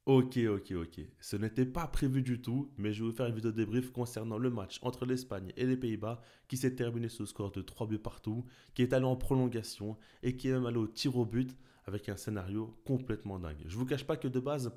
Ok. Ce n'était pas prévu du tout, mais je vais vous faire une vidéo débrief concernant le match entre l'Espagne et les Pays-Bas qui s'est terminé sous score de 3 buts partout, qui est allé en prolongation et qui est même allé au tir au but avec un scénario complètement dingue. Je vous cache pas que de base,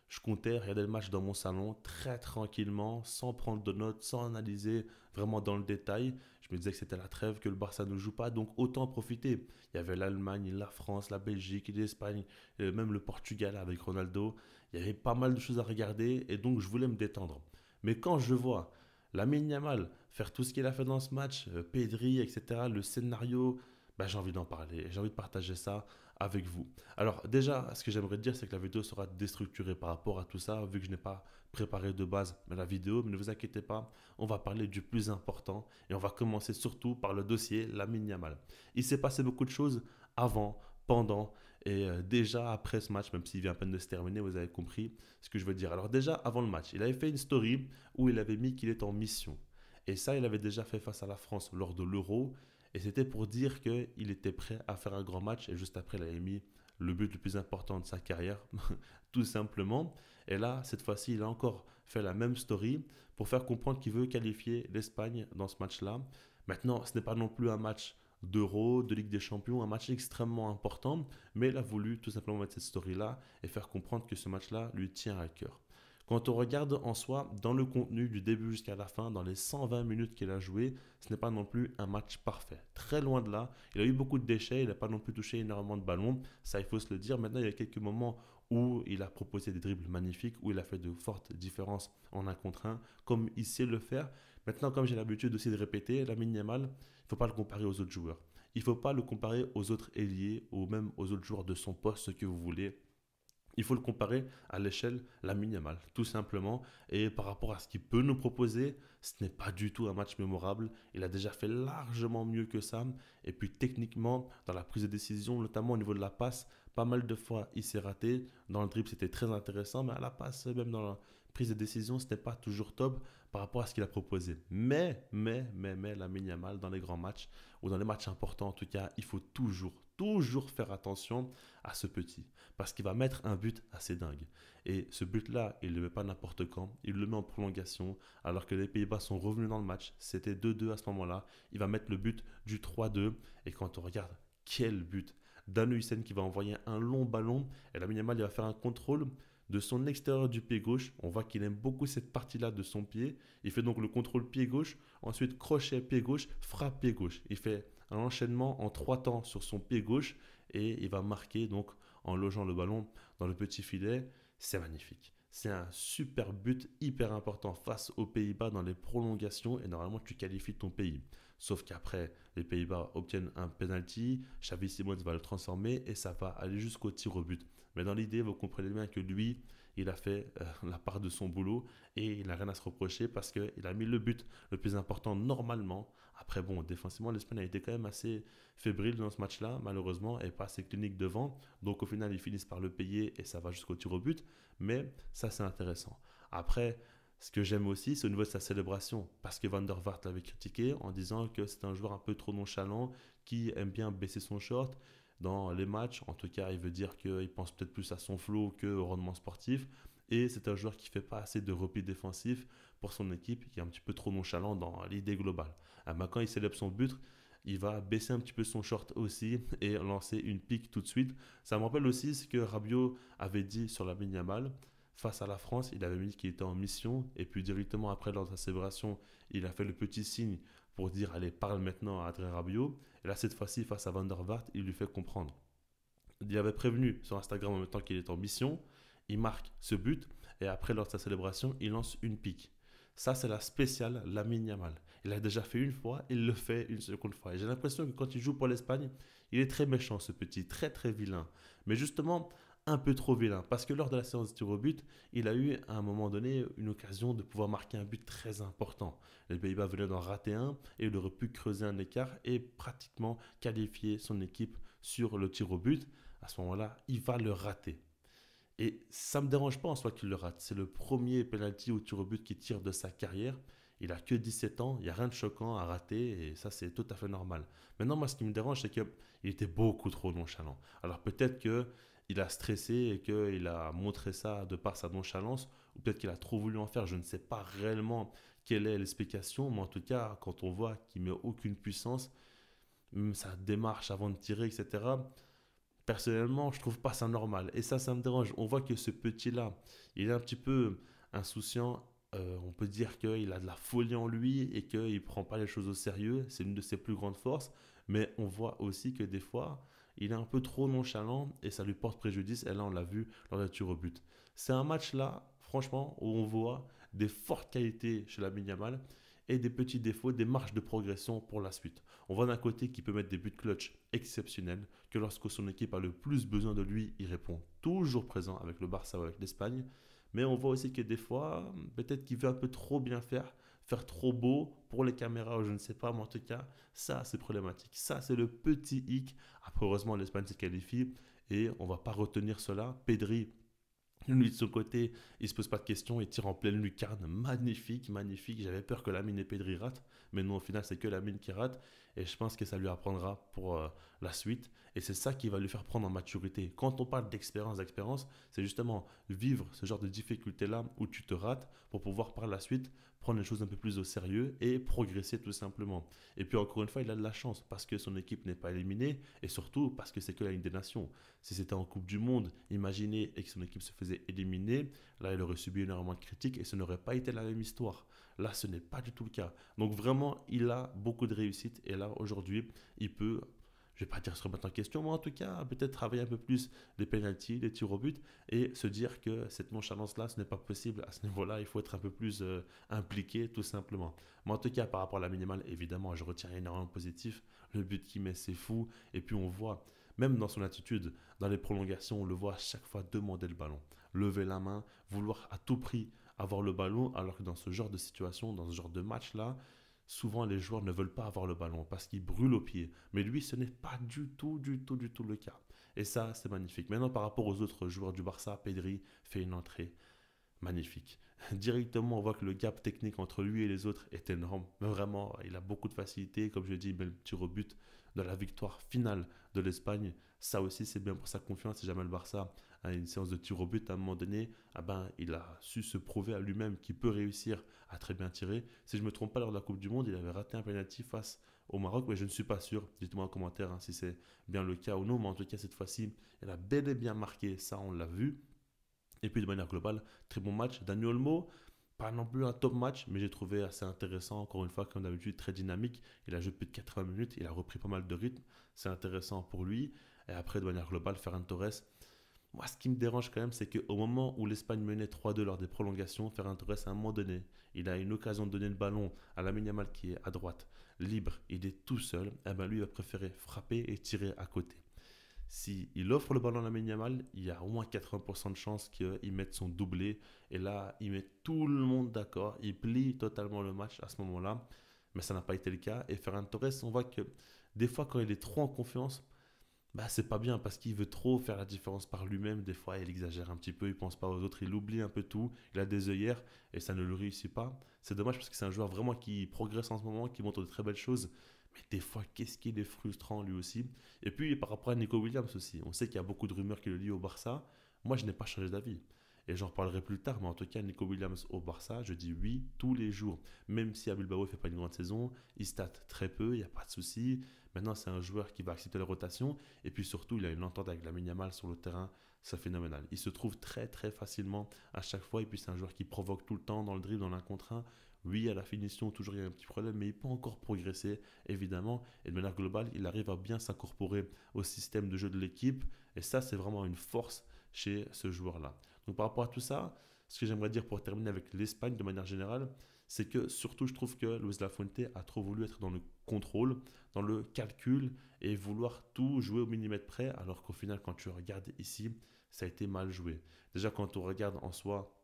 je comptais regarder le match dans mon salon très tranquillement, sans prendre de notes, sans analyser vraiment dans le détail. Je me disais que c'était la trêve, que le Barça ne joue pas, donc autant en profiter. Il y avait l'Allemagne, la France, la Belgique, l'Espagne, et même le Portugal avec Ronaldo. Il y avait pas mal de choses à regarder et donc je voulais me détendre. Mais quand je vois Lamine Yamal faire tout ce qu'il a fait dans ce match, Pedri, etc., le scénario, bah, j'ai envie d'en parler, j'ai envie de partager ça avec vous. Alors déjà, ce que j'aimerais dire, c'est que la vidéo sera déstructurée par rapport à tout ça, vu que je n'ai pas préparé de base la vidéo, mais ne vous inquiétez pas, on va parler du plus important et on va commencer surtout par le dossier Lamine Yamal. Il s'est passé beaucoup de choses avant, pendant et déjà après ce match, même s'il vient à peine de se terminer, vous avez compris ce que je veux dire. Alors déjà avant le match, il avait fait une story où il avait mis qu'il est en mission. Et ça, il avait déjà fait face à la France lors de l'Euro. Et c'était pour dire qu'il était prêt à faire un grand match. Et juste après, il avait mis le but le plus important de sa carrière, tout simplement. Et là, cette fois-ci, il a encore fait la même story pour faire comprendre qu'il veut qualifier l'Espagne dans ce match-là. Maintenant, ce n'est pas non plus un match d'Euro, de Ligue des Champions, un match extrêmement important, mais il a voulu tout simplement mettre cette story-là et faire comprendre que ce match-là lui tient à cœur. Quand on regarde en soi, dans le contenu du début jusqu'à la fin, dans les 120 minutes qu'il a joué, ce n'est pas non plus un match parfait. Très loin de là. Il a eu beaucoup de déchets, il n'a pas non plus touché énormément de ballons, ça il faut se le dire. Maintenant, il y a quelques moments où il a proposé des dribbles magnifiques, où il a fait de fortes différences en un contre un, comme il sait le faire. Maintenant, comme j'ai l'habitude aussi de répéter, Lamine Yamal, il ne faut pas le comparer aux autres joueurs. Il ne faut pas le comparer aux autres ailiers ou même aux autres joueurs de son poste, ce que vous voulez. Il faut le comparer à l'échelle la minimale, tout simplement. Et par rapport à ce qu'il peut nous proposer, ce n'est pas du tout un match mémorable. Il a déjà fait largement mieux que ça. Et puis techniquement, dans la prise de décision, notamment au niveau de la passe, pas mal de fois il s'est raté. Dans le dribble, c'était très intéressant, mais à la passe, même dans la prise de décision, ce n'était pas toujours top par rapport à ce qu'il a proposé. Mais, la Yamal dans les grands matchs, ou dans les matchs importants en tout cas, il faut toujours faire attention à ce petit parce qu'il va mettre un but assez dingue. Et ce but-là, il ne le met pas n'importe quand, il le met en prolongation, alors que les Pays-Bas sont revenus dans le match. C'était 2-2 à ce moment-là. Il va mettre le but du 3-2. Et quand on regarde, quel but! Dan Hussein qui va envoyer un long ballon. Et Lamine Yamal, il va faire un contrôle de son extérieur du pied gauche. On voit qu'il aime beaucoup cette partie-là de son pied. Il fait donc le contrôle pied gauche, ensuite crochet pied gauche, frappe pied gauche. Il fait un enchaînement en 3 temps sur son pied gauche et il va marquer donc en logeant le ballon dans le petit filet. C'est magnifique. C'est un super but hyper important face aux Pays-Bas dans les prolongations et normalement tu qualifies ton pays. Sauf qu'après, les Pays-Bas obtiennent un penalty, Xavi Simons va le transformer et ça va aller jusqu'au tir au but. Mais dans l'idée, vous comprenez bien que lui, il a fait la part de son boulot et il n'a rien à se reprocher parce qu'il a mis le but le plus important normalement. Après, bon, défensivement, l'Espagne a été quand même assez fébrile dans ce match-là, malheureusement, et pas assez clinique devant. Donc au final, ils finissent par le payer et ça va jusqu'au tir au but. Mais ça, c'est intéressant. Après, ce que j'aime aussi, c'est au niveau de sa célébration. Parce que Van der Vaart l'avait critiqué en disant que c'est un joueur un peu trop nonchalant qui aime bien baisser son short dans les matchs. En tout cas, il veut dire qu'il pense peut-être plus à son flow qu'au rendement sportif. Et c'est un joueur qui ne fait pas assez de repli défensif pour son équipe, qui est un petit peu trop nonchalant dans l'idée globale. Quand il célèbre son but, il va baisser un petit peu son short aussi et lancer une pique tout de suite. Ça me rappelle aussi ce que Rabiot avait dit sur la Yamal. Face à la France, il avait dit qu'il était en mission et puis directement après, lors de sa célébration, il a fait le petit signe pour dire allez, parle maintenant à Adrien Rabiot. Et là, cette fois-ci, face à Van der Vaart, il lui fait comprendre. Il avait prévenu sur Instagram en même temps qu'il est en mission. Il marque ce but et après, lors de sa célébration, il lance une pique. Ça, c'est la spéciale Lamine Yamal. Il l'a déjà fait une fois, il le fait une seconde fois. Et j'ai l'impression que quand il joue pour l'Espagne, il est très méchant, ce petit, très vilain. Mais justement, un peu trop vilain. Parce que lors de la séance de tir au but, il a eu à un moment donné une occasion de pouvoir marquer un but très important. Les Pays-Bas venaient d'en rater un et il aurait pu creuser un écart et pratiquement qualifier son équipe sur le tir au but. À ce moment-là, il va le rater. Et ça ne me dérange pas en soi qu'il le rate. C'est le premier penalty ou tir au but qu'il tire de sa carrière. Il a que 17 ans, il n'y a rien de choquant à rater et ça c'est tout à fait normal. Maintenant, moi ce qui me dérange c'est qu'il était beaucoup trop nonchalant. Alors peut-être que il a stressé et qu'il a montré ça de par sa nonchalance, ou peut-être qu'il a trop voulu en faire. Je ne sais pas réellement quelle est l'explication, mais en tout cas, quand on voit qu'il met aucune puissance, même sa démarche avant de tirer, etc., personnellement, je trouve pas ça normal. Et ça me dérange. On voit que ce petit-là, il est un petit peu insouciant. On peut dire qu'il a de la folie en lui et qu'il ne prend pas les choses au sérieux. C'est une de ses plus grandes forces. Mais on voit aussi que des fois, il est un peu trop nonchalant et ça lui porte préjudice. Et là, on l'a vu lors de la tir au but. C'est un match là, franchement, où on voit des fortes qualités chez la Yamal et des petits défauts, des marges de progression pour la suite. On voit d'un côté qu'il peut mettre des buts clutch exceptionnels, que lorsque son équipe a le plus besoin de lui, il répond toujours présent avec le Barça ou avec l'Espagne. Mais on voit aussi que des fois, peut-être qu'il veut un peu trop bien faire, faire trop beau pour les caméras ou je ne sais pas, mais en tout cas, ça c'est problématique. Ça c'est le petit hic. Après, heureusement, l'Espagne se qualifie et on ne va pas retenir cela. Pedri, lui, de son côté, il se pose pas de questions, il tire en pleine lucarne. Magnifique, magnifique. J'avais peur que Lamine et Pedri ratent, mais non, au final, c'est que Lamine qui rate. Et je pense que ça lui apprendra pour la suite. Et c'est ça qui va lui faire prendre en maturité. Quand on parle d'expérience, c'est justement vivre ce genre de difficulté-là où tu te rates pour pouvoir par la suite prendre les choses un peu plus au sérieux et progresser tout simplement. Et puis encore une fois, il a de la chance parce que son équipe n'est pas éliminée et surtout parce que c'est que la Ligue des Nations. Si c'était en Coupe du Monde, imaginez et que son équipe se faisait éliminer, là il aurait subi énormément de critiques et ce n'aurait pas été la même histoire. Là, ce n'est pas du tout le cas. Donc vraiment, il a beaucoup de réussite et là aujourd'hui, il peut, je ne vais pas dire se remettre en question, mais en tout cas, peut-être travailler un peu plus les pénaltys, les tirs au but et se dire que cette nonchalance-là, ce n'est pas possible. À ce niveau-là, il faut être un peu plus impliqué, tout simplement. Mais en tout cas, par rapport à la minimale, évidemment, je retiens énormément de positif. Le but qu'il met, c'est fou. Et puis, on voit, même dans son attitude, dans les prolongations, on le voit à chaque fois demander le ballon, lever la main, vouloir à tout prix avoir le ballon, alors que dans ce genre de situation, dans ce genre de match-là, souvent les joueurs ne veulent pas avoir le ballon parce qu'ils brûlent au pied. Mais lui, ce n'est pas du tout le cas. Et ça, c'est magnifique. Maintenant, par rapport aux autres joueurs du Barça, Pedri fait une entrée magnifique. Directement, on voit que le gap technique entre lui et les autres est énorme. Mais vraiment, il a beaucoup de facilité. Comme je l'ai dit, il met le tir au but de la victoire finale de l'Espagne. Ça aussi, c'est bien pour sa confiance. Si jamais le Barça a une séance de tir au but à un moment donné, ah ben, il a su se prouver à lui-même qu'il peut réussir à très bien tirer. Si je ne me trompe pas, lors de la Coupe du Monde, il avait raté un penalty face au Maroc, mais je ne suis pas sûr. Dites-moi en commentaire si c'est bien le cas ou non. Mais en tout cas, cette fois-ci, il a bel et bien marqué. Ça, on l'a vu. Et puis de manière globale, très bon match. Dani Olmo, pas non plus un top match, mais j'ai trouvé assez intéressant. Encore une fois, comme d'habitude, très dynamique. Il a joué plus de 80 minutes, il a repris pas mal de rythme. C'est intéressant pour lui. Et après, de manière globale, Ferran Torres. Moi, ce qui me dérange quand même, c'est qu'au moment où l'Espagne menait 3-2 lors des prolongations, Ferran Torres, à un moment donné, il a une occasion de donner le ballon à Lamine Yamal qui est à droite, libre, il est tout seul. Et ben lui, il va préférer frapper et tirer à côté. S'il offre le ballon à Lamine Yamal, il y a au moins 80% de chances qu'il mette son doublé. Et là, il met tout le monde d'accord. Il plie totalement le match à ce moment-là. Mais ça n'a pas été le cas. Et Ferran Torres, on voit que des fois, quand il est trop en confiance, bah, c'est pas bien parce qu'il veut trop faire la différence par lui-même. Des fois, il exagère un petit peu, il pense pas aux autres, il oublie un peu tout. Il a des œillères et ça ne le réussit pas. C'est dommage parce que c'est un joueur vraiment qui progresse en ce moment, qui montre de très belles choses. Mais des fois, qu'est-ce qu'il est frustrant lui aussi. Et puis, par rapport à Nico Williams aussi, on sait qu'il y a beaucoup de rumeurs qui le lient au Barça. Moi, je n'ai pas changé d'avis. Et j'en reparlerai plus tard, mais en tout cas, Nico Williams au Barça, je dis oui tous les jours. Même si à Bilbao, il ne fait pas une grande saison, il state très peu, il n'y a pas de souci. Maintenant, c'est un joueur qui va accepter la rotation. Et puis surtout, il a une entente avec Lamine Yamal sur le terrain. C'est phénoménal. Il se trouve très très facilement à chaque fois. Et puis c'est un joueur qui provoque tout le temps dans le dribble, dans l'un contre un. Oui, à la finition, toujours il y a un petit problème, mais il peut encore progresser, évidemment. Et de manière globale, il arrive à bien s'incorporer au système de jeu de l'équipe. Et ça, c'est vraiment une force chez ce joueur-là. Donc par rapport à tout ça, ce que j'aimerais dire pour terminer avec l'Espagne de manière générale, c'est que surtout je trouve que Luis Lafuente a trop voulu être dans le contrôle, dans le calcul et vouloir tout jouer au millimètre près, alors qu'au final quand tu regardes ici, ça a été mal joué. Déjà quand on regarde en soi,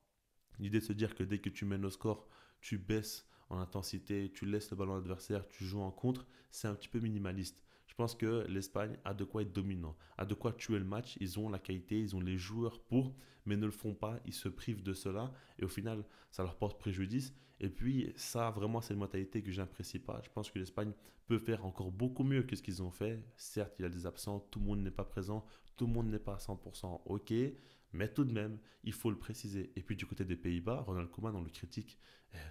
l'idée de se dire que dès que tu mènes au score, tu baisses en intensité, tu laisses le ballon à l'adversaire, tu joues en contre, c'est un petit peu minimaliste. Je pense que l'Espagne a de quoi être dominant, a de quoi tuer le match. Ils ont la qualité, ils ont les joueurs pour, mais ne le font pas. Ils se privent de cela et au final, ça leur porte préjudice. Et puis, ça, vraiment, c'est une mentalité que je n'apprécie pas. Je pense que l'Espagne peut faire encore beaucoup mieux que ce qu'ils ont fait. Certes, il y a des absents, tout le monde n'est pas présent, tout le monde n'est pas à 100%, ok, mais tout de même, il faut le préciser. Et puis du côté des Pays-Bas, Ronald Koeman, on le critique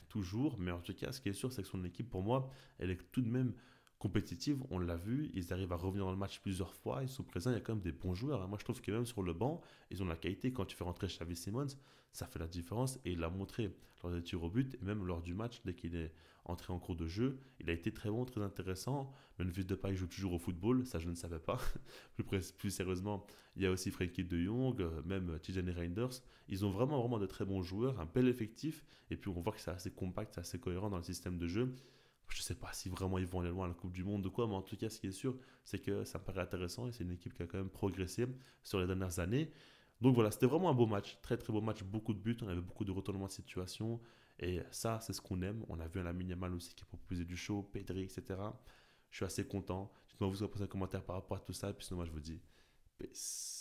toujours, mais en tout cas, ce qui est sûr, c'est que son équipe, pour moi, elle est tout de même compétitive. On l'a vu, ils arrivent à revenir dans le match plusieurs fois, ils sont présents, il y a quand même des bons joueurs, hein. Moi, je trouve que même sur le banc, ils ont la qualité. Quand tu fais rentrer Xavi Simons, ça fait la différence et il l'a montré lors des tirs au but et même lors du match, dès qu'il est entré en cours de jeu, il a été très bon, très intéressant. Memphis Depay joue toujours au football, ça je ne savais pas. Plus sérieusement, il y a aussi Frenkie de Jong, même Tijani Reinders. Ils ont vraiment de très bons joueurs, un bel effectif, et puis on voit que c'est assez compact, c'est assez cohérent dans le système de jeu. Je ne sais pas si vraiment ils vont aller loin à la Coupe du Monde ou quoi, mais en tout cas, ce qui est sûr, c'est que ça me paraît intéressant et c'est une équipe qui a quand même progressé sur les dernières années. Donc voilà, c'était vraiment un beau match, très très beau match, beaucoup de buts, on avait beaucoup de retournements de situation et ça, c'est ce qu'on aime. On a vu un Lamine Yamal aussi qui proposait du show, Pedri, etc. Je suis assez content. Dites-moi vous ce que vous pensez en commentaire par rapport à tout ça, et puis sinon moi je vous dis peace.